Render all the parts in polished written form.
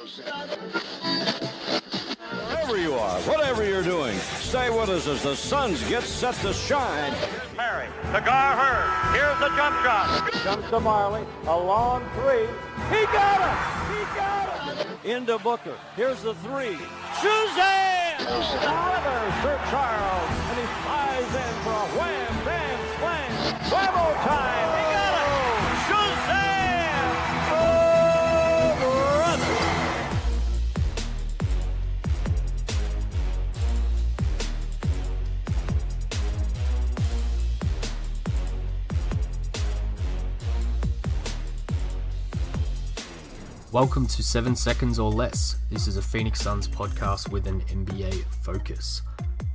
Wherever you are, whatever you're doing, stay with us as the Suns get set to shine. Here's Perry, to Gar Hurd. Here's the jump shot. Comes to Marley, a long three. He got it! He got it! Into Booker. Here's the three. Suzanne! Oliver, Sir Charles, and he flies in for a wham, bam, slam. Whammo time! He got it! Suzanne! Oh, brother! Welcome to 7 Seconds or Less. This is a Phoenix Suns podcast with an NBA focus.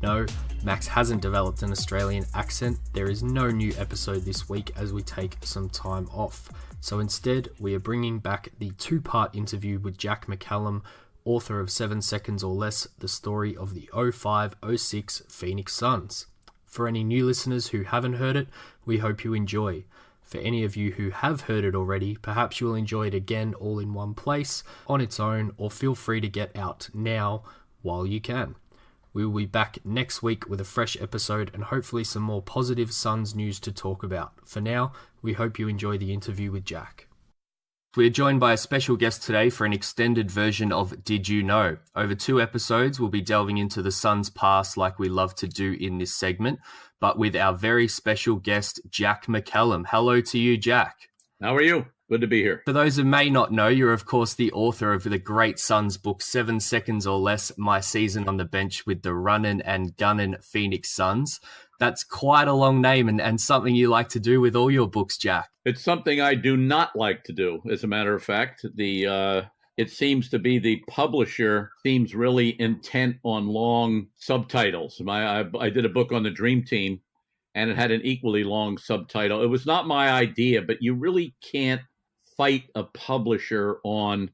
No, Max hasn't developed an Australian accent. There is no new episode this week as we take some time off. So instead, we are bringing back the two-part interview with Jack McCallum, author of 7 Seconds or Less, the story of the 05-06 Phoenix Suns. For any new listeners who haven't heard it, we hope you enjoy. For any of you who have heard it already, perhaps you'll enjoy it again all in one place, on its own, or feel free to get out now while you can. We will be back next week with a fresh episode and hopefully some more positive Suns news to talk about. For now, we hope you enjoy the interview with Jack. We are joined by a special guest today for an extended version of Did You Know? Over 2 episodes, we'll be delving into the Suns' past like we love to do in this segment, but with our very special guest, Jack McCallum. Hello to you, Jack. How are you? Good to be here. For those who may not know, you're of course the author of the great Suns book, 7 Seconds or Less, My Season on the Bench with the Runnin' and Gunnin' Phoenix Suns. That's quite a long name and something you like to do with all your books, Jack. It's something I do not like to do, as a matter of fact. It seems to be the publisher seems really intent on long subtitles. I did a book on the Dream Team, and it had an equally long subtitle. It was not my idea, but you really can't fight a publisher on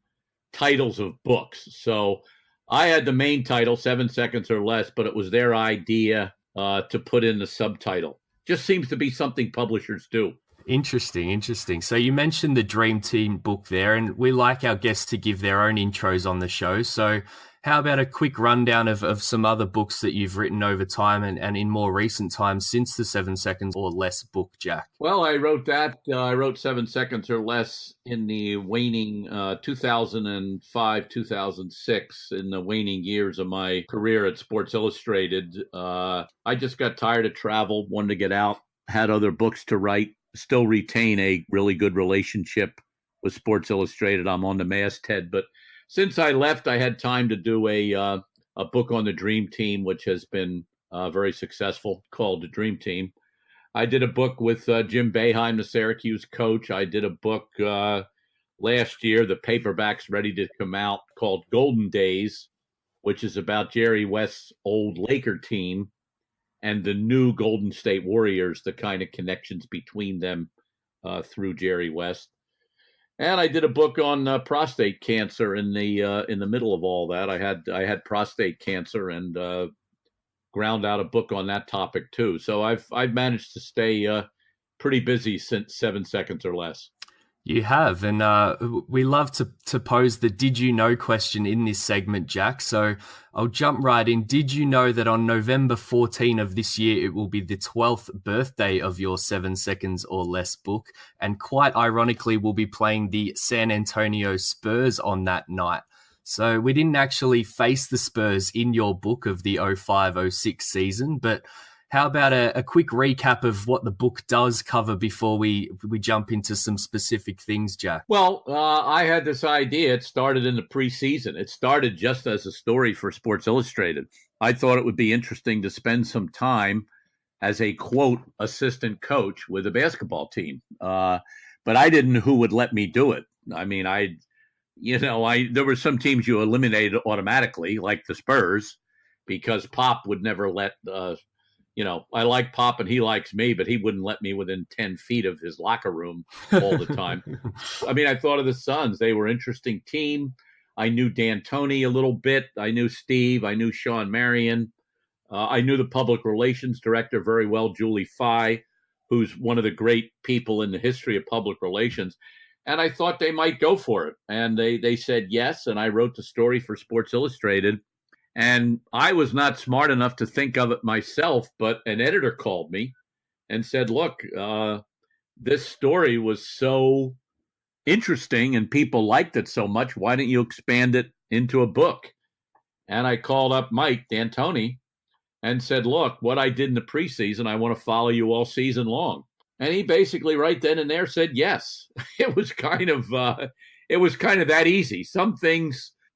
titles of books. So I had the main title, 7 Seconds or Less, but it was their idea to put in the subtitle. Just seems to be something publishers do. Interesting. So you mentioned the Dream Team book there, and we like our guests to give their own intros on the show. So how about a quick rundown of some other books that you've written over time and in more recent times since the 7 Seconds or Less book, Jack? Well, I wrote that. I wrote 7 Seconds or Less in the waning 2005, 2006, in the waning years of my career at Sports Illustrated. I just got tired of travel, wanted to get out, had other books to write, still retain a really good relationship with Sports Illustrated. I'm on the masthead, but since I left, I had time to do a book on the Dream Team, which has been very successful, called The Dream Team. I did a book with Jim Boeheim, the Syracuse coach. I did a book last year, the paperback's ready to come out, called Golden Days, which is about Jerry West's old Laker team and the new Golden State Warriors, the kind of connections between them through Jerry West. And I did a book on prostate cancer in the middle of all that. I had prostate cancer and ground out a book on that topic too. So I've managed to stay pretty busy since 7 Seconds or Less. You have, and we love to pose the did you know question in this segment, Jack. So I'll jump right in. Did you know that on November 14 of this year, it will be the 12th birthday of your 7 Seconds or Less book? And quite ironically, we'll be playing the San Antonio Spurs on that night. So we didn't actually face the Spurs in your book of the 05-06 season, but how about a quick recap of what the book does cover before we jump into some specific things, Jack? Well, I had this idea. It started in the preseason. It started just as a story for Sports Illustrated. I thought it would be interesting to spend some time as a, quote, assistant coach with a basketball team. But I didn't know who would let me do it. I mean, there were some teams you eliminated automatically, like the Spurs, because Pop would never let I like Pop and he likes me, but he wouldn't let me within 10 feet of his locker room all the time. I mean, I thought of the Suns. They were an interesting team. I knew D'Antoni a little bit. I knew Steve. I knew Sean Marion. I knew the public relations director very well, Julie Fye, who's one of the great people in the history of public relations. And I thought they might go for it. And they said yes. And I wrote the story for Sports Illustrated. And I was not smart enough to think of it myself, but an editor called me and said, look, this story was so interesting and people liked it so much. Why don't you expand it into a book? And I called up Mike D'Antoni and said, look, what I did in the preseason, I want to follow you all season long. And he basically right then and there said yes. It was kind of that easy.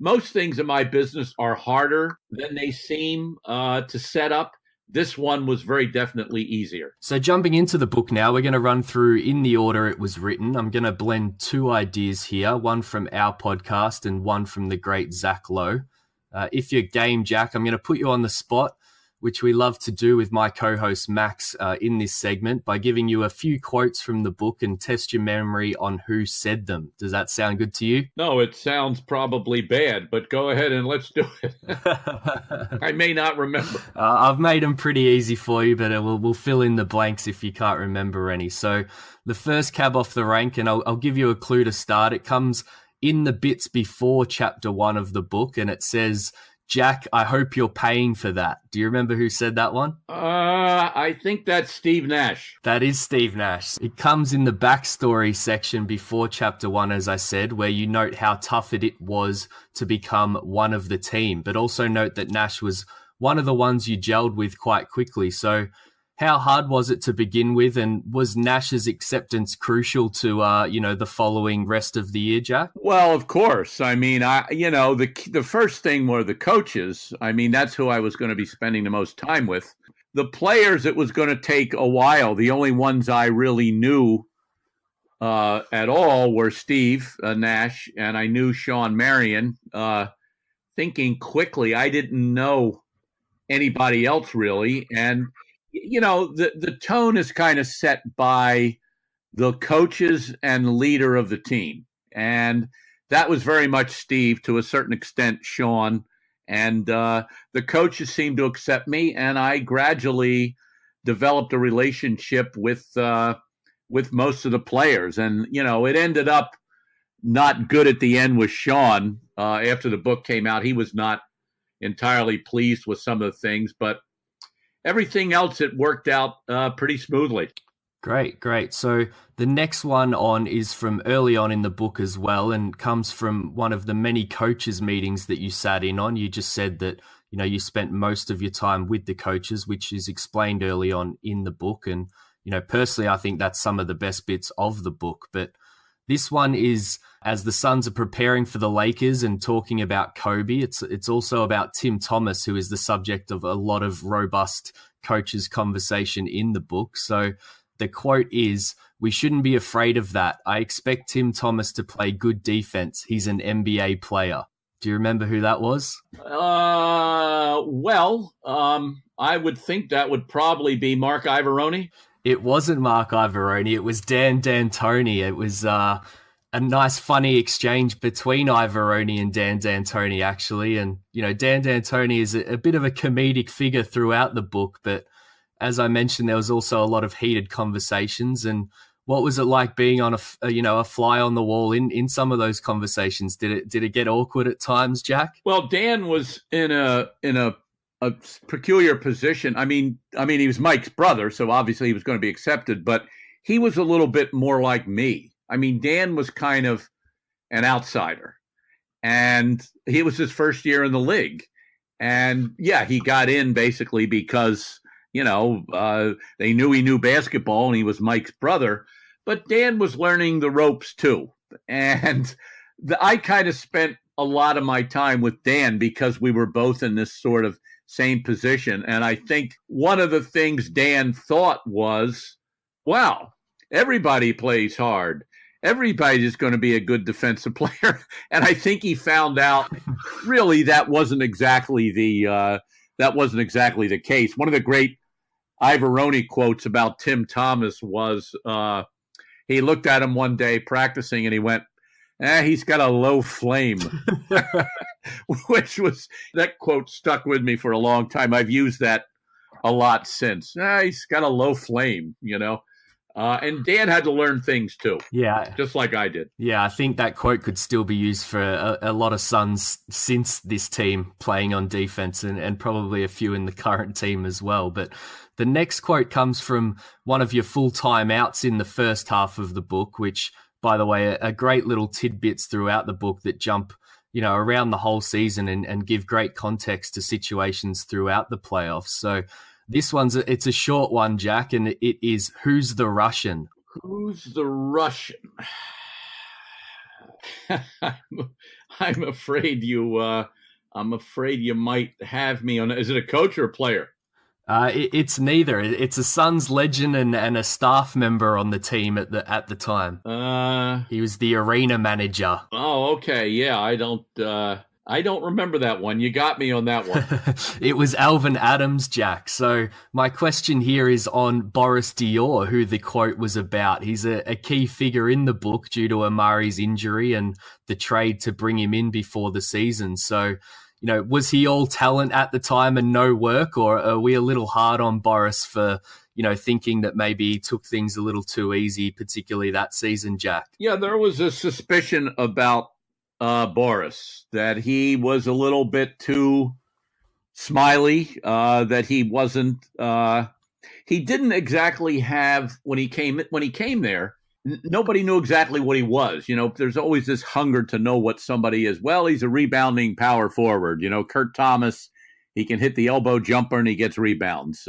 Most things in my business are harder than they seem to set up. This one was very definitely easier. So jumping into the book now, we're going to run through in the order it was written. I'm going to blend two ideas here, one from our podcast and one from the great Zach Lowe. If you're game, Jack, I'm going to put you on the spot, which we love to do with my co-host Max in this segment, by giving you a few quotes from the book and test your memory on who said them. Does that sound good to you? No, it sounds probably bad, but go ahead and let's do it. I may not remember. I've made them pretty easy for you, but we'll fill in the blanks if you can't remember any. So the first cab off the rank, and I'll give you a clue to start. It comes in the bits before chapter 1 of the book, and it says, Jack, I hope you're paying for that. Do you remember who said that one? I think that's Steve Nash. That is Steve Nash. It comes in the backstory section before chapter 1, as I said, where you note how tough it was to become one of the team, but also note that Nash was one of the ones you gelled with quite quickly. So how hard was it to begin with, and was Nash's acceptance crucial to the following rest of the year, Jack? Well, of course. I mean, the first thing were the coaches. I mean, that's who I was going to be spending the most time with. The players, it was going to take a while. The only ones I really knew at all were Steve Nash, and I knew Sean Marion. Thinking quickly, I didn't know anybody else really, and the tone is kind of set by the coaches and the leader of the team. And that was very much Steve, to a certain extent, Sean. And the coaches seemed to accept me. And I gradually developed a relationship with most of the players. And, it ended up not good at the end with Sean. After the book came out, he was not entirely pleased with some of the things, but everything else, it worked out pretty smoothly. Great. So the next one on is from early on in the book as well, and comes from one of the many coaches meetings that you sat in on. You just said that, you spent most of your time with the coaches, which is explained early on in the book. And, personally, I think that's some of the best bits of the book. But this one is, as the Suns are preparing for the Lakers and talking about Kobe, it's also about Tim Thomas, who is the subject of a lot of robust coaches conversation in the book. So the quote is, "We shouldn't be afraid of that. I expect Tim Thomas to play good defense. He's an NBA player." Do you remember who that was? I would think that would probably be Mark Ivoroni. It wasn't Mark Ivoroni. It was Dan D'Antoni. It was a nice, funny exchange between Ivoroni and Dan D'Antoni, actually. And, Dan D'Antoni is a bit of a comedic figure throughout the book. But as I mentioned, there was also a lot of heated conversations. And what was it like being on a fly on the wall in some of those conversations? Did it get awkward at times, Jack? Well, Dan was in a peculiar position. I mean, he was Mike's brother, so obviously he was going to be accepted, but he was a little bit more like me. I mean, Dan was kind of an outsider, and he was his first year in the league. And yeah, he got in basically because, they knew he knew basketball and he was Mike's brother, but Dan was learning the ropes too. And I kind of spent a lot of my time with Dan because we were both in this sort of same position. And I think one of the things Dan thought was, wow, everybody plays hard. Everybody's going to be a good defensive player. And I think he found out really that wasn't exactly the case. One of the great Ivoroni quotes about Tim Thomas was he looked at him one day practicing and he went, he's got a low flame, that quote stuck with me for a long time. I've used that a lot since. He's got a low flame, And Dan had to learn things too. Yeah. Just like I did. Yeah, I think that quote could still be used for a lot of Suns since this team playing on defense and probably a few in the current team as well. But the next quote comes from one of your full-time outs in the first half of the book, which, by the way, are great little tidbits throughout the book that jump, around the whole season and give great context to situations throughout the playoffs. So this it's a short one, Jack, and it is, who's the Russian? Who's the Russian? I'm afraid you might have me on. Is it a coach or a player? It's neither. It's a Suns legend and a staff member on the team at the time. He was the arena manager. Oh, okay. Yeah, I don't remember that one. You got me on that one. It was Alvin Adams, Jack. So my question here is on Boris Diaw, who the quote was about. He's a key figure in the book due to Amari's injury and the trade to bring him in before the season. So, was he all talent at the time and no work, or are we a little hard on Boris for, thinking that maybe he took things a little too easy, particularly that season, Jack? Yeah, there was a suspicion about Boris, that he was a little bit too smiley, that he wasn't, he didn't exactly have, when he came there, nobody knew exactly what he was. There's always this hunger to know what somebody is. Well, he's a rebounding power forward. Kurt Thomas, he can hit the elbow jumper and he gets rebounds.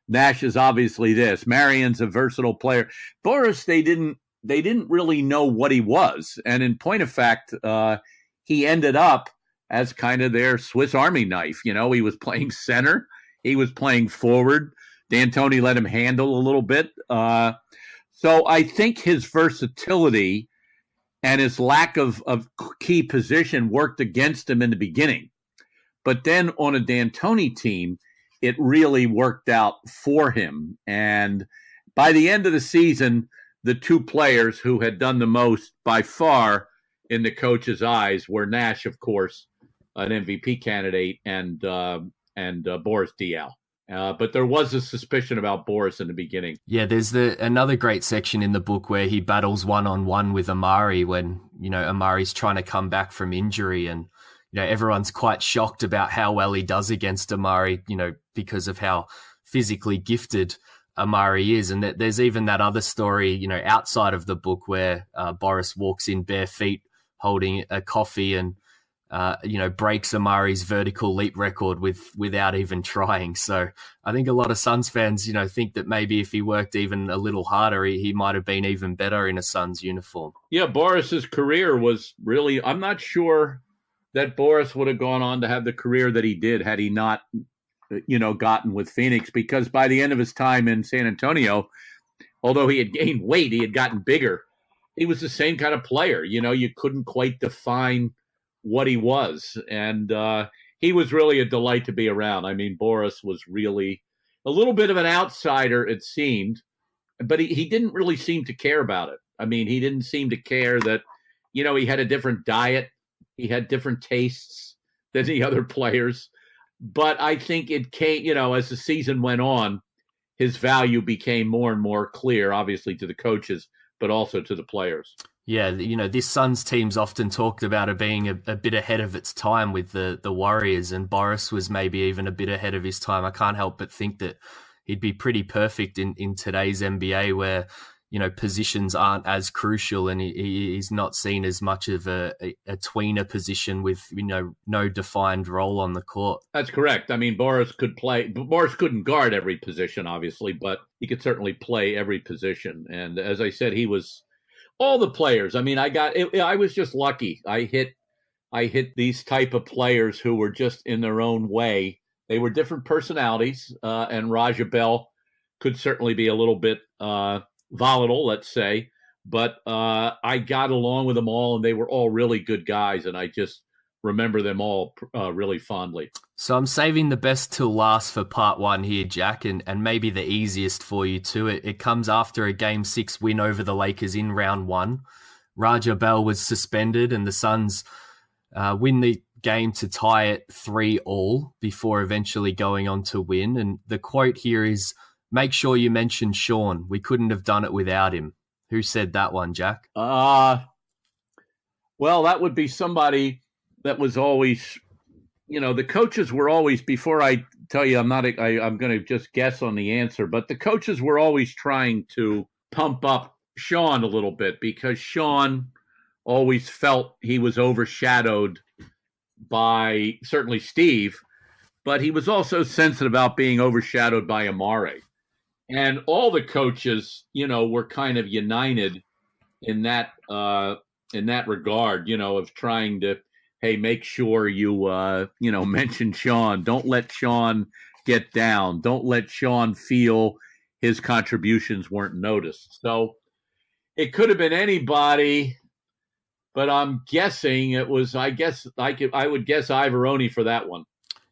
Nash is obviously this. Marion's a versatile player. Boris, they didn't really know what he was. And in point of fact, he ended up as kind of their Swiss Army knife. He was playing center. He was playing forward. D'Antoni let him handle a little bit. So I think his versatility and his lack of key position worked against him in the beginning. But then on a D'Antoni team, it really worked out for him. And by the end of the season, the two players who had done the most by far in the coach's eyes were Nash, of course, an MVP candidate, and Boris Diaw. But there was a suspicion about Boris in the beginning. Yeah, there's another great section in the book where he battles one-on-one with Amari when, Amari's trying to come back from injury, and, everyone's quite shocked about how well he does against Amari, because of how physically gifted Amari is. And there's even that other story, outside of the book where Boris walks in bare feet holding a coffee and, breaks Amari's vertical leap record without even trying. So I think a lot of Suns fans, think that maybe if he worked even a little harder, he might have been even better in a Suns uniform. Yeah, Boris's career was really, I'm not sure that Boris would have gone on to have the career that he did had he not, gotten with Phoenix, because by the end of his time in San Antonio, although he had gained weight, he had gotten bigger. He was the same kind of player. You couldn't quite define what he was. And he was really a delight to be around. I mean, Boris was really a little bit of an outsider, it seemed, but he didn't really seem to care about it. I mean, he didn't seem to care that, he had a different diet. He had different tastes than the other players. But I think it came, as the season went on, his value became more and more clear, obviously to the coaches, but also to the players. Yeah, this Suns team's often talked about it being a bit ahead of its time with the Warriors, and Boris was maybe even a bit ahead of his time. I can't help but think that he'd be pretty perfect in today's NBA where, positions aren't as crucial and he's not seen as much of a tweener position with, no defined role on the court. That's correct. I mean, Boris couldn't guard every position, obviously, but he could certainly play every position. And as I said, he was all the players. I mean, I was just lucky. I hit these type of players who were just in their own way. They were different personalities, and Raja Bell could certainly be a little bit volatile, let's say, but I got along with them all, and they were all really good guys, and I just remember them all really fondly. So I'm saving the best till last for part one here, Jack, and maybe the easiest for you too. It comes after a Game 6 win over the Lakers in round one. Raja Bell was suspended, and the Suns win the game to tie it 3-3 before eventually going on to win. And the quote here is, make sure you mention Sean. We couldn't have done it without him. Who said that one, Jack? Well, that would be somebody that was always, the coaches were always, before I tell you, I'm going to just guess on the answer, but the coaches were always trying to pump up Sean a little bit because Sean always felt he was overshadowed by certainly Steve, but he was also sensitive about being overshadowed by Amari. And all the coaches, were kind of united in that regard, of trying to, hey, make sure you, mention Sean. Don't let Sean get down. Don't let Sean feel his contributions weren't noticed. So it could have been anybody, but I'm guessing it was, I would guess Ivoroni for that one.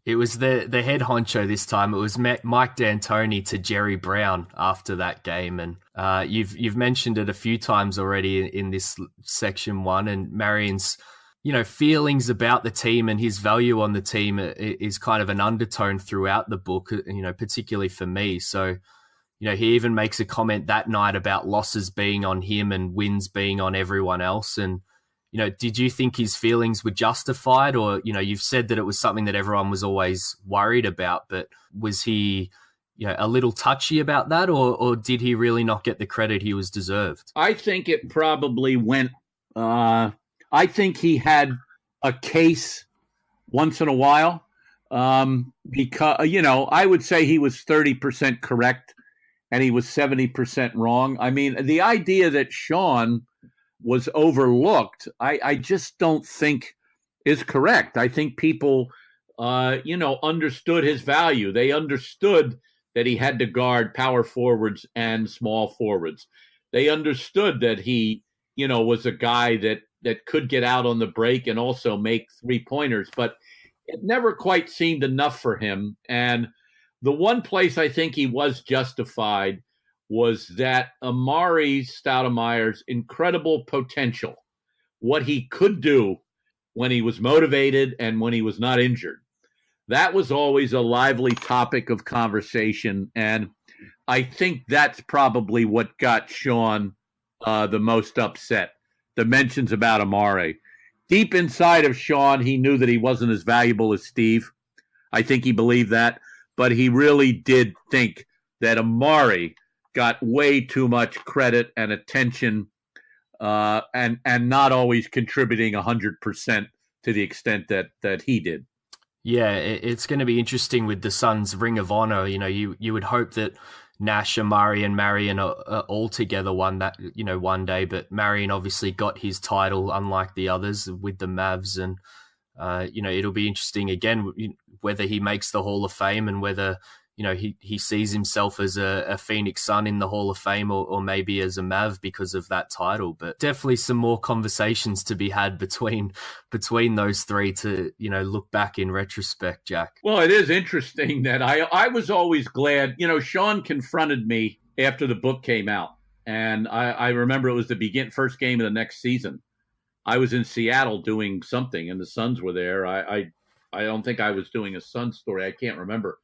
It was the head honcho this time. It was Mike D'Antoni to Jerry Brown after that game. And you've mentioned it a few times already in this section one. And Marion's, feelings about the team and his value on the team is kind of an undertone throughout the book, particularly for me. So, he even makes a comment that night about losses being on him and wins being on everyone else. And, did you think his feelings were justified, or, you've said that it was something that everyone was always worried about, but was he, a little touchy about that, or did he really not get the credit he was deserved? I think it probably went, I think he had a case once in a while, because, I would say he was 30% correct and he was 70% wrong. I mean, the idea that Sean was overlooked, I just don't think is correct. I think people, understood his value. They understood that he had to guard power forwards and small forwards. They understood that he, was a guy that could get out on the break and also make 3-pointers, but it never quite seemed enough for him. And the one place I think he was justified was that Amari Stoudemire's incredible potential, what he could do when he was motivated and when he was not injured. That was always a lively topic of conversation, and I think that's probably what got Sean the most upset, the mentions about Amari. Deep inside of Sean, he knew that he wasn't as valuable as Steve. I think he believed that, but he really did think that Amari got way too much credit and attention, and not always contributing 100% to the extent that he did. Yeah, it's going to be interesting with the Suns' Ring of Honor. You would hope that Nash, Amari, and Marion are all together one day, but Marion obviously got his title, unlike the others, with the Mavs, and it'll be interesting again whether he makes the Hall of Fame and whether he sees himself as a Phoenix Sun in the Hall of Fame or maybe as a Mav because of that title. But definitely some more conversations to be had between those three to, look back in retrospect, Jack. Well, it is interesting that I was always glad, Sean confronted me after the book came out. And I remember it was the first game of the next season. I was in Seattle doing something and the Suns were there. I don't think I was doing a Suns story. I can't remember.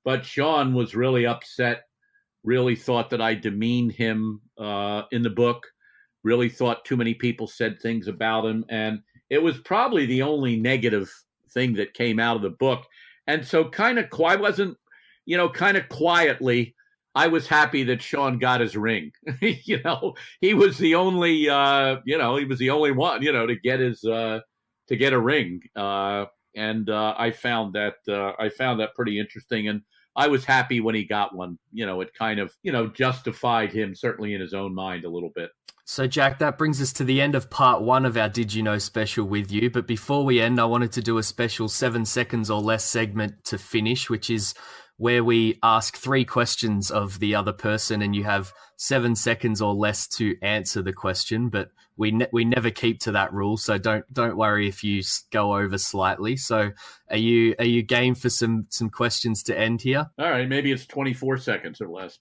But Sean was really upset, really thought that I demeaned him in the book, really thought too many people said things about him. And it was probably the only negative thing that came out of the book. And so kind of quietly, I was happy that Sean got his ring. He was the only, he was the only one, to get a ring. I found that pretty interesting. And I was happy when he got one. It kind of, justified him certainly in his own mind a little bit. So, Jack, that brings us to the end of part one of our Did You Know special with you. But before we end, I wanted to do a special 7 seconds or less segment to finish, which is where we ask 3 questions of the other person and you have 7 seconds or less to answer the question. But we never keep to that rule, so don't worry if you go over slightly. So are you game for some questions to end here? All right, maybe it's 24 seconds or less.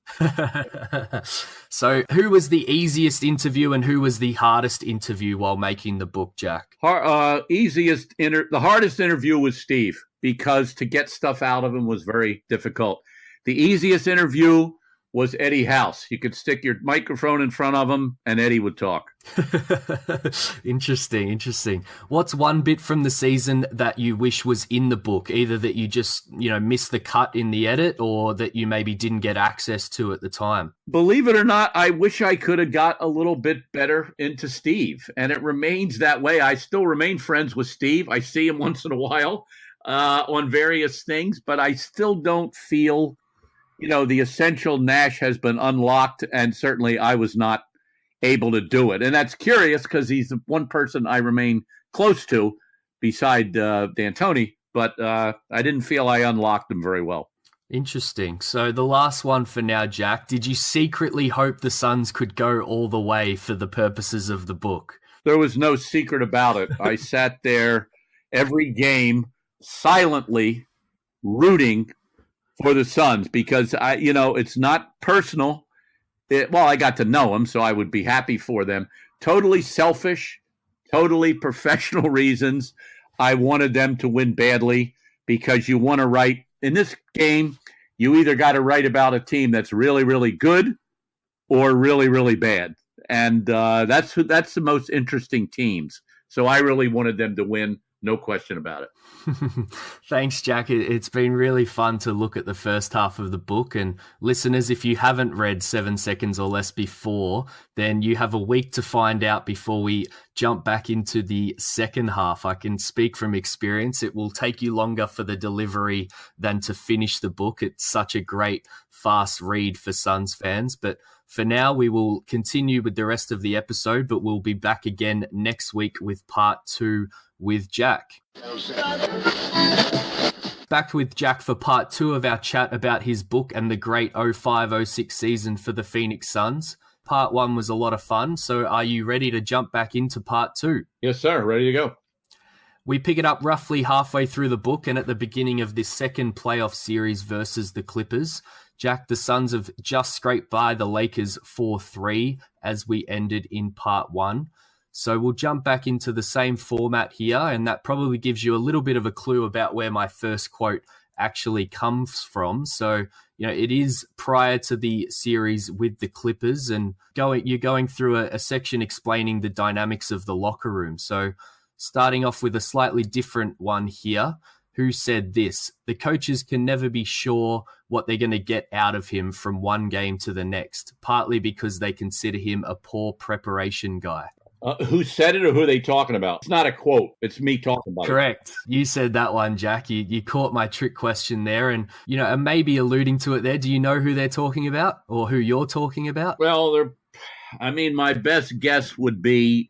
So who was the easiest interview and who was the hardest interview while making the book, Jack? The hardest interview was Steve, because to get stuff out of him was very difficult. The easiest interview was Eddie House. You could stick your microphone in front of him and Eddie would talk. Interesting. What's one bit from the season that you wish was in the book? Either that you just, missed the cut in the edit or that you maybe didn't get access to at the time? Believe it or not, I wish I could have got a little bit better into Steve. And it remains that way. I still remain friends with Steve. I see him once in a while on various things, but I still don't feel the essential Nash has been unlocked, and certainly I was not able to do it. And that's curious because he's the one person I remain close to beside D'Antoni, but I didn't feel I unlocked him very well. Interesting. So the last one for now, Jack, did you secretly hope the Suns could go all the way for the purposes of the book? There was no secret about it. I sat there every game silently rooting for the Suns because it's not personal. I got to know them, so I would be happy for them. Totally selfish, totally professional reasons. I wanted them to win badly because you want to write in this game. You either got to write about a team that's really, really good or really, really bad, and that's the most interesting teams. So I really wanted them to win. No question about it. Thanks, Jack. It's been really fun to look at the first half of the book. And listeners, if you haven't read 7 Seconds or Less before, then you have a week to find out before we jump back into the second half. I can speak from experience. It will take you longer for the delivery than to finish the book. It's such a great, fast read for Suns fans. But for now, we will continue with the rest of the episode, but we'll be back again next week with part 2 with Jack. Back with Jack for part 2 of our chat about his book and the great 05-06 season for the Phoenix Suns. Part 1 was a lot of fun, so are you ready to jump back into part 2? Yes, sir. Ready to go. We pick it up roughly halfway through the book and at the beginning of this second playoff series versus the Clippers. Jack, the Suns have just scraped by the Lakers 4-3 as we ended in part 1. So we'll jump back into the same format here, and that probably gives you a little bit of a clue about where my first quote actually comes from. So, it is prior to the series with the Clippers, and you're going through a section explaining the dynamics of the locker room. So starting off with a slightly different one here. Who said this? The coaches can never be sure what they're going to get out of him from one game to the next, partly because they consider him a poor preparation guy. Who said it or who are they talking about? It's not a quote. It's me talking about Correct. it. You said that one, Jack. You caught my trick question there and, and maybe alluding to it there. Do you know who they're talking about or who you're talking about? Well, my best guess would be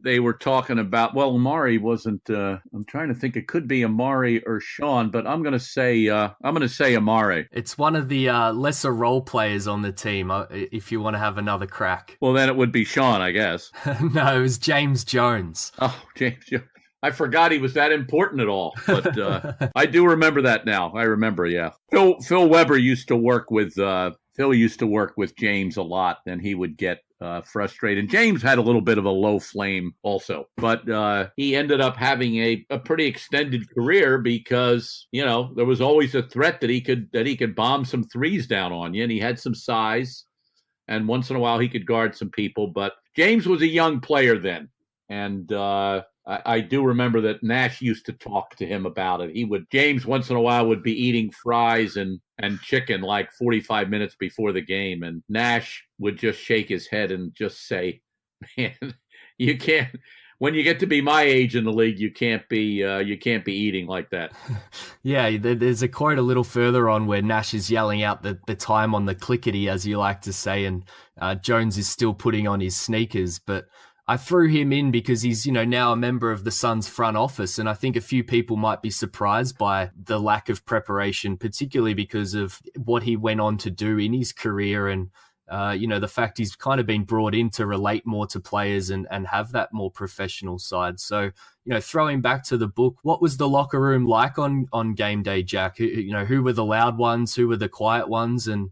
they were talking about, Amari wasn't, I'm trying to think, it could be Amari or Sean, but I'm going to say Amari. It's one of the lesser role players on the team, if you want to have another crack. Well, then it would be Sean, I guess. No, it was James Jones. Oh, James Jones. I forgot he was that important at all, but I do remember that now. I remember, yeah. Phil Weber used to work with James a lot, and he would get frustrated. James had a little bit of a low flame also, but he ended up having a pretty extended career because, there was always a threat that he could bomb some threes down on you, and he had some size, and once in a while he could guard some people. But James was a young player then, and I do remember that Nash used to talk to him about it. James once in a while would be eating fries and chicken like 45 minutes before the game, and Nash would just shake his head and just say, "Man, you can't. When you get to be my age in the league, you can't be eating like that." Yeah, there's a quote a little further on where Nash is yelling out the time on the clickety, as you like to say, and Jones is still putting on his sneakers, but I threw him in because he's, now a member of the Suns front office. And I think a few people might be surprised by the lack of preparation, particularly because of what he went on to do in his career. And, the fact he's kind of been brought in to relate more to players and have that more professional side. So, throwing back to the book, what was the locker room like on game day, Jack? Who were the loud ones? Who were the quiet ones? And,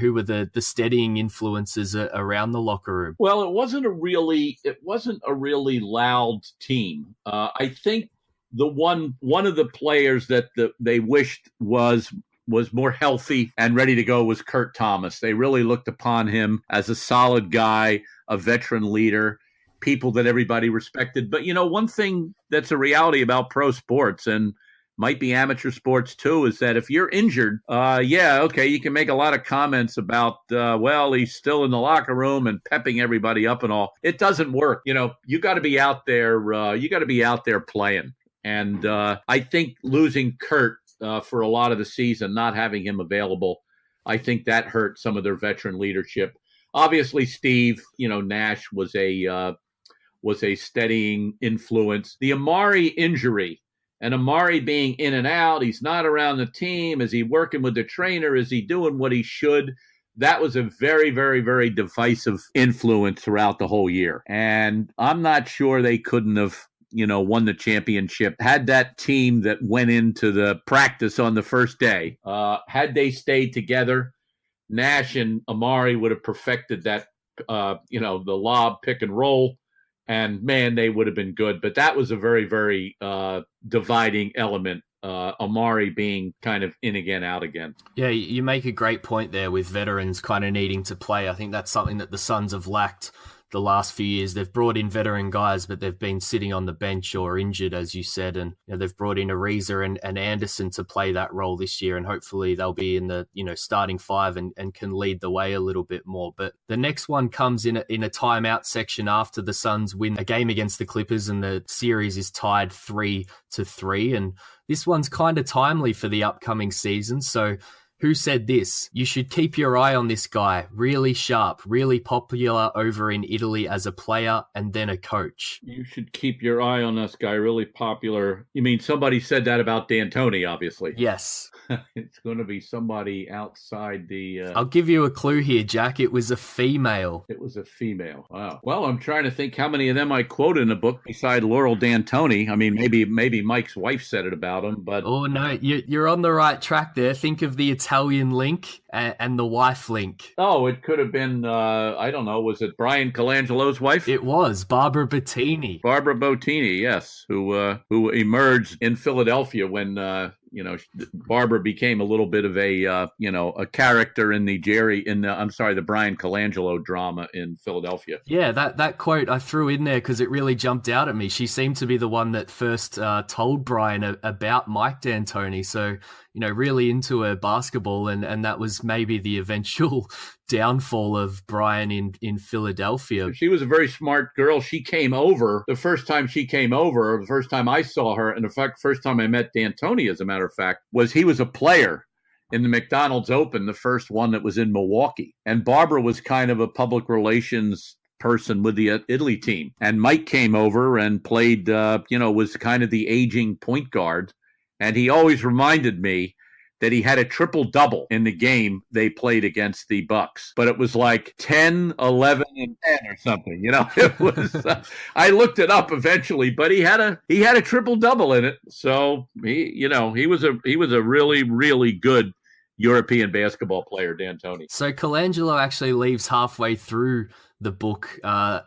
who were the steadying influences around the locker room? Well, it wasn't a really loud team. I think the one of the players that they wished was was more healthy and ready to go was Kurt Thomas. They really looked upon him as a solid guy, a veteran leader, people that everybody respected. But, one thing that's a reality about pro sports and might be amateur sports too, is that if you're injured, you can make a lot of comments about, he's still in the locker room and pepping everybody up and all. It doesn't work. You got to be out there. You got to be out there playing. And I think losing Kurt for a lot of the season, not having him available, I think that hurt some of their veteran leadership. Obviously, Steve, Nash was a steadying influence. The Amari injury, and Amari being in and out, he's not around the team. Is he working with the trainer? Is he doing what he should? That was a very, very, very divisive influence throughout the whole year. And I'm not sure they couldn't have, won the championship had that team that went into the practice on the first day. Had they stayed together, Nash and Amari would have perfected that, the lob, pick and roll. And man, they would have been good. But that was a very, very dividing element. Amari being kind of in again, out again. Yeah, you make a great point there with veterans kind of needing to play. I think that's something that the Suns have lacked the last few years. They've brought in veteran guys, but they've been sitting on the bench or injured, as you said. And they've brought in Ariza and Anderson to play that role this year. And hopefully they'll be in the starting five and can lead the way a little bit more. But the next one comes in a timeout section after the Suns win a game against the Clippers, and the series is tied 3-3. And this one's kind of timely for the upcoming season. So who said this? You should keep your eye on this guy. Really sharp, really popular over in Italy as a player and then a coach. You should keep your eye on this guy. Really popular. You mean somebody said that about D'Antoni, obviously? Yes. It's going to be somebody outside the... I'll give you a clue here, Jack. It was a female. It was a female. Wow. Well, I'm trying to think how many of them I quote in the book beside Laurel D'Antoni. I mean, maybe Mike's wife said it about him, but... Oh, no. You're on the right track there. Think of the Italian link and the wife link. Oh, it could have been, I don't know, was it Brian Colangelo's wife? It was Barbara Bottini. Barbara Bottini, yes, who emerged in Philadelphia when... Barbara became a little bit of a character in the Brian Colangelo drama in Philadelphia. Yeah, that quote I threw in there because it really jumped out at me. She seemed to be the one that first told Brian about Mike D'Antoni. So, really into her basketball, and that was maybe the eventual downfall of Brian in Philadelphia. She was a very smart girl. She came over the first time the first time I saw her, and in fact, first time I met D'Antoni, as a matter of fact, he was a player in the McDonald's Open, the first one that was in Milwaukee. And Barbara was kind of a public relations person with the Italy team. And Mike came over and played, was kind of the aging point guard. And he always reminded me that he had a triple-double in the game they played against the Bucks. But it was like 10, 11, and 10 or something. It was. I looked it up eventually, but he had a triple-double in it. So he was a really, really good European basketball player, D'Antoni. So Colangelo actually leaves halfway through the book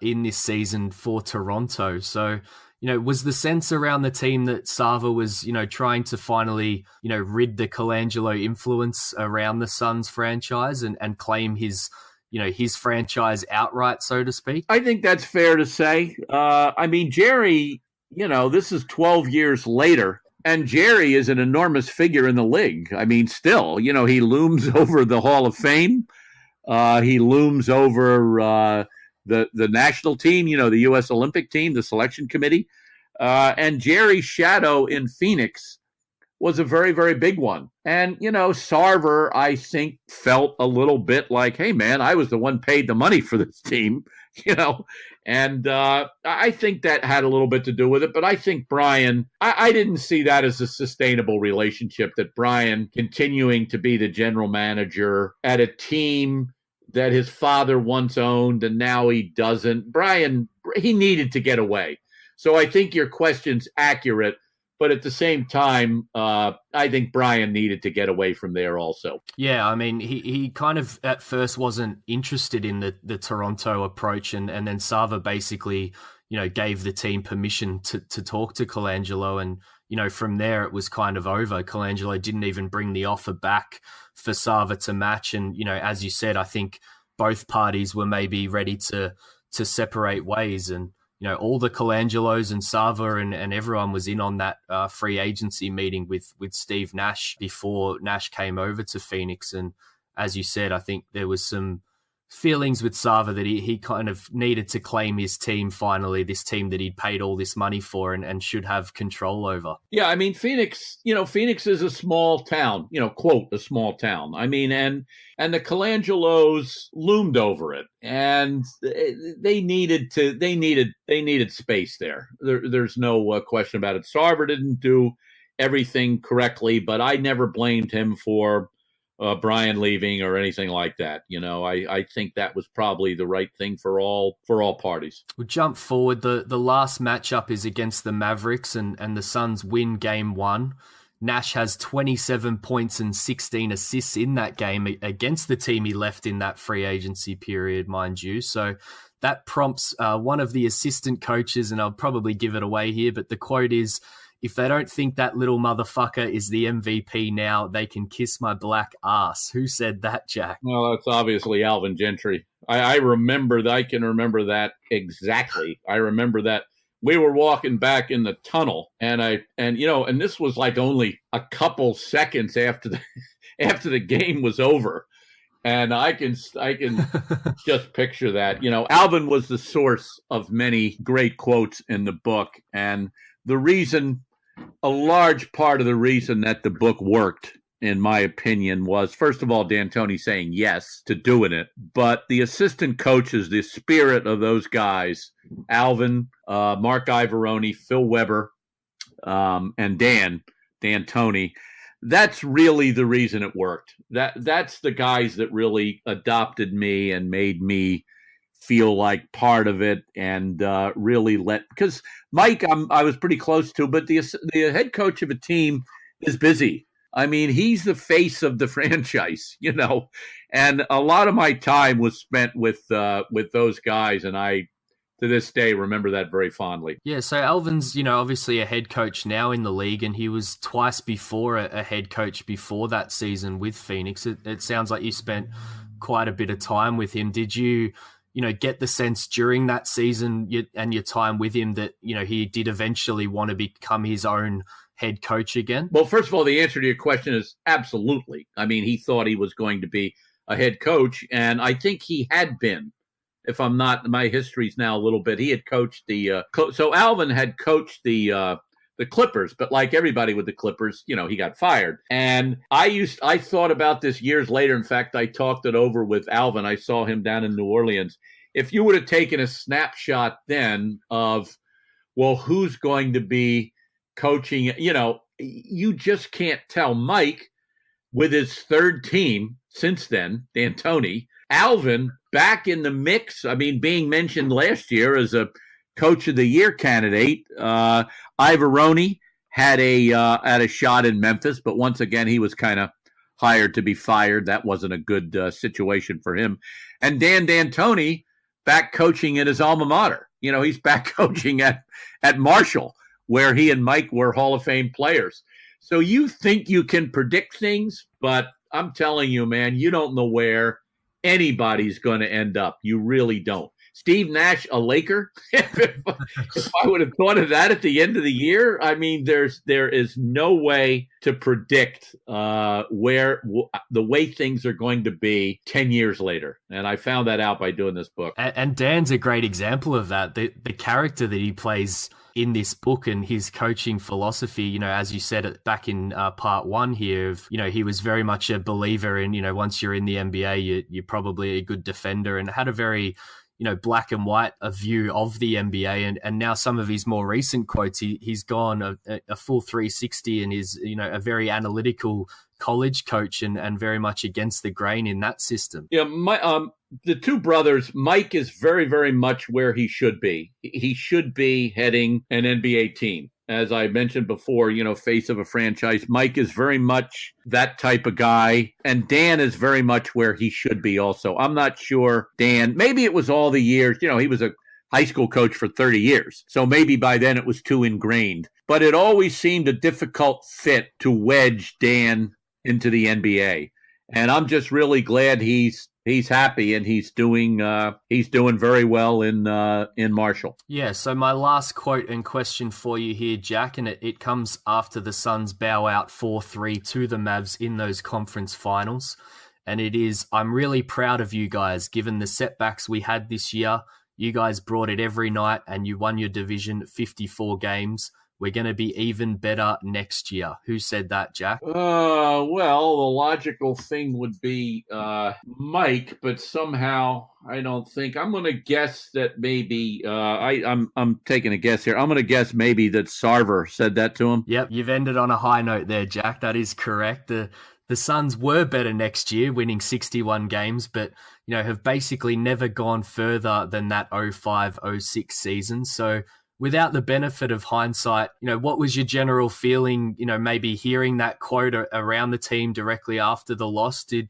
in this season for Toronto. So, was the sense around the team that Sava was, trying to finally, rid the Colangelo influence around the Suns franchise and claim his franchise outright, so to speak? I think that's fair to say. Jerry, this is 12 years later. And Jerry is an enormous figure in the league. Still, he looms over the Hall of Fame. He looms over the national team, the U.S. Olympic team, the selection committee. And Jerry's shadow in Phoenix was a very, very big one. And, Sarver, I think, felt a little bit like, hey, man, I was the one paid the money for this team, And I think that had a little bit to do with it. But I think Brian, I didn't see that as a sustainable relationship, that Brian continuing to be the general manager at a team that his father once owned and now he doesn't. Brian, he needed to get away. So I think your question's accurate. But at the same time, I think Brian needed to get away from there also. Yeah, he kind of at first wasn't interested in the Toronto approach, and then Sava basically, gave the team permission to talk to Colangelo, and from there it was kind of over. Colangelo didn't even bring the offer back for Sava to match. And, as you said, I think both parties were maybe ready to separate ways. And, all the Colangelos and Sava and everyone was in on that free agency meeting with Steve Nash before Nash came over to Phoenix. And as you said, I think there was some feelings with Sava that he kind of needed to claim his team finally, this team that he'd paid all this money for and should have control over. Yeah, I mean, Phoenix is a small town, quote, a small town. I mean, and the Colangelos loomed over it, and they needed space there. There's no question about it. Sarver didn't do everything correctly, but I never blamed him for Brian leaving or anything like that. I think that was probably the right thing for all parties. We'll jump forward. The last matchup is against the Mavericks, and the Suns win game 1. Nash has 27 points and 16 assists in that game against the team he left in that free agency period, mind you. So that prompts one of the assistant coaches, and I'll probably give it away here, but the quote is, "If they don't think that little motherfucker is the MVP now, they can kiss my black ass." Who said that, Jack? Well, that's obviously Alvin Gentry. I can remember that exactly. I remember that we were walking back in the tunnel, and this was like only a couple seconds after the game was over. And I can just picture that. Alvin was the source of many great quotes in the book, and a large part of the reason that the book worked, in my opinion, was, first of all, D'Antoni saying yes to doing it. But the assistant coaches, the spirit of those guys, Alvin, Mark Ivoroni, Phil Weber, and Dan D'Antoni, that's really the reason it worked. That's the guys that really adopted me and made me feel like part of it, and really because Mike, I was pretty close to, but the head coach of a team is busy. I mean, he's the face of the franchise, and a lot of my time was spent with those guys, and I, to this day, remember that very fondly. Yeah, so Alvin's, obviously a head coach now in the league, and he was twice before a head coach before that season with Phoenix. It sounds like you spent quite a bit of time with him. Did you get the sense during that season and your time with him that, he did eventually want to become his own head coach again? Well, first of all, the answer to your question is absolutely. I mean, he thought he was going to be a head coach, and I think he had been. If I'm not, my history's now a little bit. He had coached so Alvin had coached the Clippers, but like everybody with the Clippers, he got fired. And I thought about this years later. In fact, I talked it over with Alvin. I saw him down in New Orleans. If you would have taken a snapshot then of, well, who's going to be coaching, you just can't tell. Mike, with his third team since then, D'Antoni, Alvin back in the mix. I mean, being mentioned last year as a Coach of the Year candidate. Ivoroni had a shot in Memphis, but once again, he was kind of hired to be fired. That wasn't a good situation for him. And Dan D'Antoni back coaching at his alma mater. He's back coaching at Marshall, where he and Mike were Hall of Fame players. So you think you can predict things, but I'm telling you, man, you don't know where anybody's going to end up. You really don't. Steve Nash, a Laker? If I would have thought of that at the end of the year, I mean, there is no way to predict the way things are going to be 10 years later. And I found that out by doing this book. And Dan's a great example of that. The character that he plays in this book and his coaching philosophy, as you said it back in part 1 here, he was very much a believer in, once you're in the NBA, you're probably a good defender, and had a very black and white a view of the NBA. And now some of his more recent quotes, he's gone a full 360 and is, a very analytical college coach and very much against the grain in that system. Yeah, the two brothers, Mike is very, very much where he should be. He should be heading an NBA team. As I mentioned before, face of a franchise. Mike is very much that type of guy. And Dan is very much where he should be also. I'm not sure, Dan, maybe it was all the years. He was a high school coach for 30 years. So maybe by then it was too ingrained. but it always seemed a difficult fit to wedge Dan into the NBA. And I'm just really glad he's happy and he's doing very well in Marshall. Yeah, so my last quote and question for you here, Jack, and it comes after the Suns bow out 4-3 to the Mavs in those conference finals. And it is, I'm really proud of you guys, given the setbacks we had this year. You guys brought it every night and you won your division 54 games. We're going to be even better next year. Who said that, Jack? Well, the logical thing would be Mike, but somehow I don't think. I'm going to guess that maybe I'm taking a guess here. I'm going to guess maybe that Sarver said that to him. Yep, you've ended on a high note there, Jack. That is correct. The Suns were better next year, winning 61 games, but have basically never gone further than that 05-06 season. So without the benefit of hindsight, what was your general feeling, maybe hearing that quote around the team directly after the loss? Did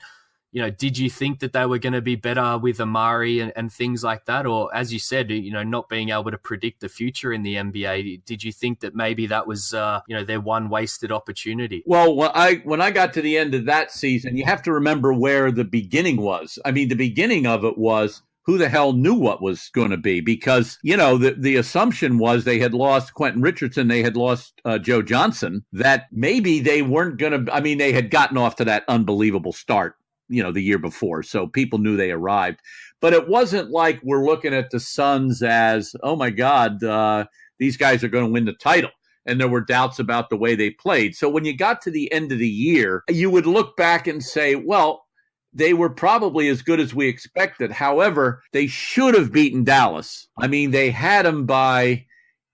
you think that they were going to be better with Amari and things like that? Or as you said, not being able to predict the future in the NBA, did you think that maybe that was, their one wasted opportunity? Well, when I got to the end of that season, you have to remember where the beginning was. I mean, the beginning of it was, who the hell knew what was going to be? Because, the assumption was they had lost Quentin Richardson, they had lost Joe Johnson, that maybe they weren't going to, they had gotten off to that unbelievable start, the year before. So people knew they arrived. But it wasn't like we're looking at the Suns as, oh my God, these guys are going to win the title. And there were doubts about the way they played. So when you got to the end of the year, you would look back and say, well, they were probably as good as we expected. However, they should have beaten Dallas. They had them by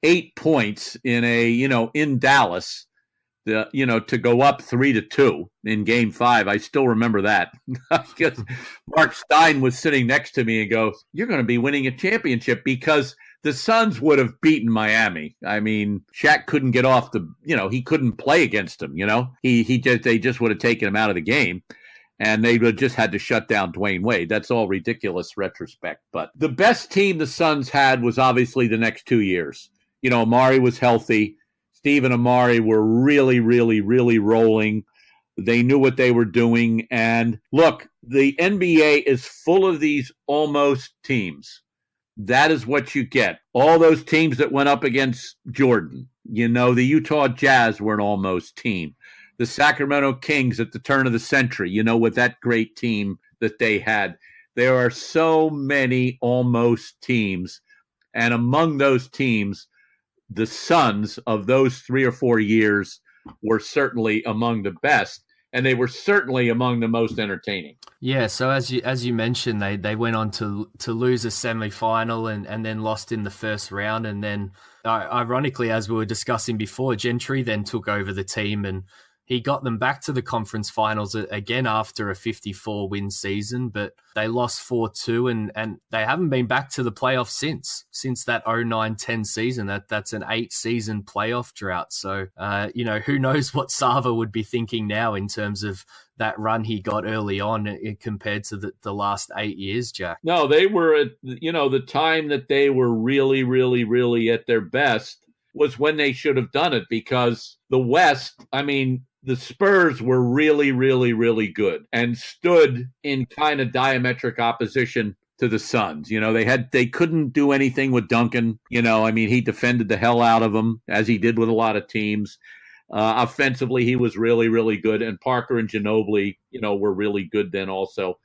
8 points in Dallas, to go up 3-2 in Game 5. I still remember that because Mark Stein was sitting next to me and goes, "You're going to be winning a championship," because the Suns would have beaten Miami. Shaq couldn't get off he couldn't play against them. They just would have taken him out of the game. And they would just had to shut down Dwayne Wade. That's all ridiculous retrospect. But the best team the Suns had was obviously the next 2 years. Amari was healthy. Steve and Amari were really, really, really rolling. They knew what they were doing. And look, the NBA is full of these almost teams. That is what you get. All those teams that went up against Jordan. The Utah Jazz were an almost team. The Sacramento Kings at the turn of the century, with that great team that they had. There are so many almost teams. And among those teams, the Suns of those 3 or 4 years were certainly among the best. And they were certainly among the most entertaining. Yeah, so as you mentioned, they went on to lose a semi-final and then lost in the first round. And then, ironically, as we were discussing before, Gentry then took over the team and he got them back to the conference finals again after a 54-win season, but they lost 4-2 and they haven't been back to the playoffs since that 09-10 season. That's an 8-season playoff drought. So, who knows what Sava would be thinking now in terms of that run he got early on compared to the last 8 years, Jack. No, they were at, the time that they were really, really, really at their best was when they should have done it, because the West, the Spurs were really, really, really good and stood in kind of diametric opposition to the Suns. They couldn't do anything with Duncan. He defended the hell out of them, as he did with a lot of teams. Offensively, he was really, really good. And Parker and Ginobili, were really good then also.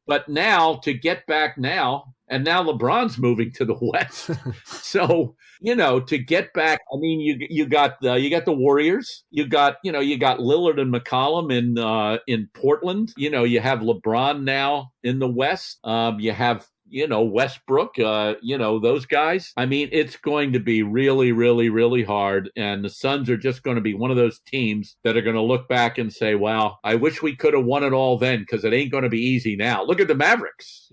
But now, to get back now, and now LeBron's moving to the West. So, to get back, you got the Warriors. You got Lillard and McCallum in Portland. You have LeBron now in the West. You have Westbrook, those guys. It's going to be really, really, really hard. And the Suns are just going to be one of those teams that are going to look back and say, wow, I wish we could have won it all then, because it ain't going to be easy now. Look at the Mavericks.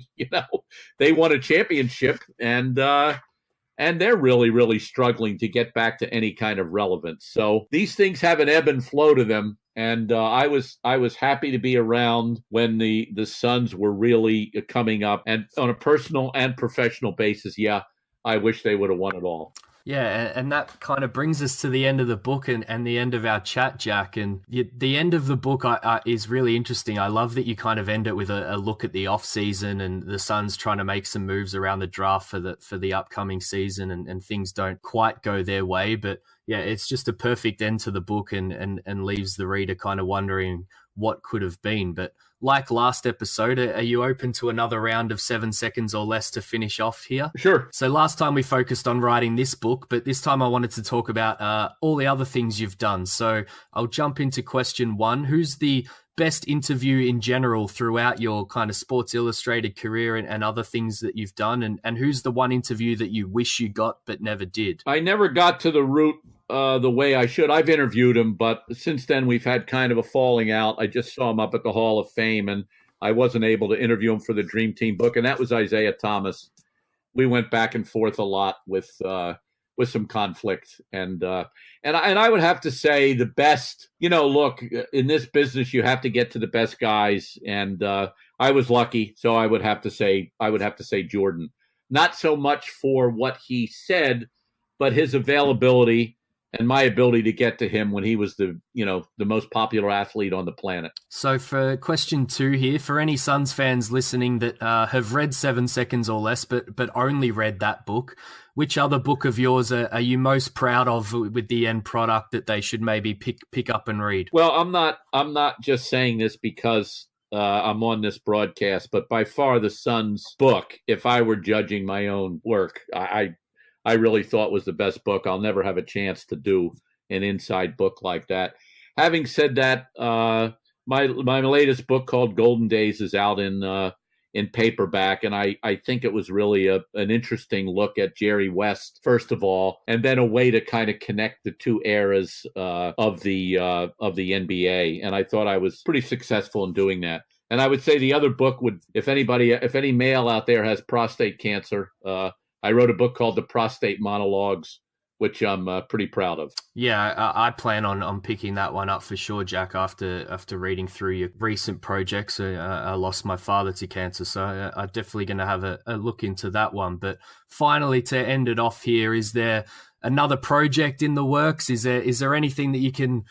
They won a championship and they're really, really struggling to get back to any kind of relevance. So these things have an ebb and flow to them. And I was happy to be around when the Suns were really coming up. And on a personal and professional basis, yeah, I wish they would have won it all. Yeah, and that kind of brings us to the end of the book and the end of our chat, Jack. And the end of the book is really interesting. I love that you kind of end it with a look at the off season and the Suns trying to make some moves around the draft for the upcoming season, and things don't quite go their way. But yeah, it's just a perfect end to the book and leaves the reader kind of wondering what could have been. But like last episode, are you open to another round of 7 seconds or less to finish off here? Sure. So last time we focused on writing this book, but this time I wanted to talk about all the other things you've done. So I'll jump into question 1. Who's the best interview in general throughout your kind of Sports Illustrated career and other things that you've done? And who's the one interview that you wish you got but never did? I never got to the root the way I should. I've interviewed him, but since then we've had kind of a falling out. I just saw him up at the Hall of Fame, and I wasn't able to interview him for the Dream Team book, and that was Isaiah Thomas. We went back and forth a lot with some conflict, and I would have to say the best. Look, in this business you have to get to the best guys, and I was lucky, so I would have to say Jordan. Not so much for what he said, but his availability and my ability to get to him when he was the most popular athlete on the planet. So for question 2 here, for any Suns fans listening that have read 7 seconds or less, but only read that book, which other book of yours are you most proud of with the end product that they should maybe pick up and read? Well, I'm not just saying this because I'm on this broadcast, but by far the Suns book, if I were judging my own work, I really thought was the best book. I'll never have a chance to do an inside book like that. Having said that, my latest book called Golden Days is out in paperback, and I think it was really an interesting look at Jerry West, first of all, and then a way to kind of connect the two eras of the NBA. And I thought I was pretty successful in doing that. And I would say the other book would, if any male out there has prostate cancer, I wrote a book called The Prostate Monologues, which I'm pretty proud of. Yeah, I plan on picking that one up for sure, Jack, after reading through your recent projects. I lost my father to cancer, so I'm definitely going to have a look into that one. But finally, to end it off here, is there another project in the works? Is there anything that you can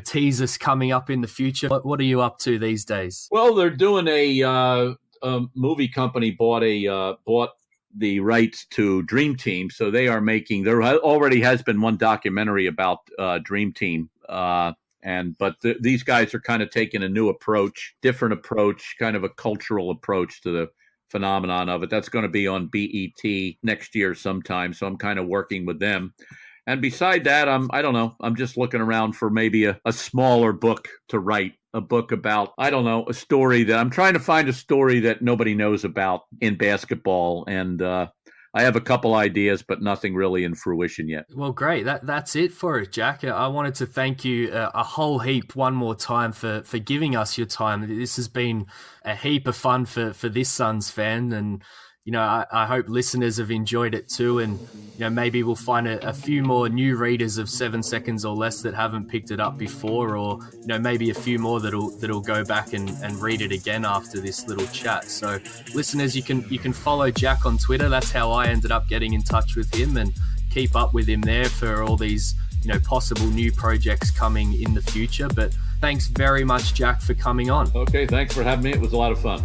tease us coming up in the future? What are you up to these days? Well, they're doing a movie company bought the rights to Dream Team, so they are making. There already has been one documentary about Dream Team, but these guys are kind of taking a new approach, different approach, kind of a cultural approach to the phenomenon of it. That's going to be on BET next year sometime, so I'm kind of working with them. And beside that, I'm just looking around for maybe a smaller book to write. A book about, a story that I'm trying to find a story that nobody knows about in basketball. And I have a couple ideas, but nothing really in fruition yet. Well, great. That's it for it, Jack. I wanted to thank you a whole heap one more time for giving us your time. This has been a heap of fun for this Suns fan. And, I hope listeners have enjoyed it too. And, maybe we'll find a few more new readers of 7 seconds or less that haven't picked it up before, or, maybe a few more that'll go back and read it again after this little chat. So listeners, you can follow Jack on Twitter. That's how I ended up getting in touch with him, and keep up with him there for all these, possible new projects coming in the future. But thanks very much, Jack, for coming on. Okay. Thanks for having me. It was a lot of fun.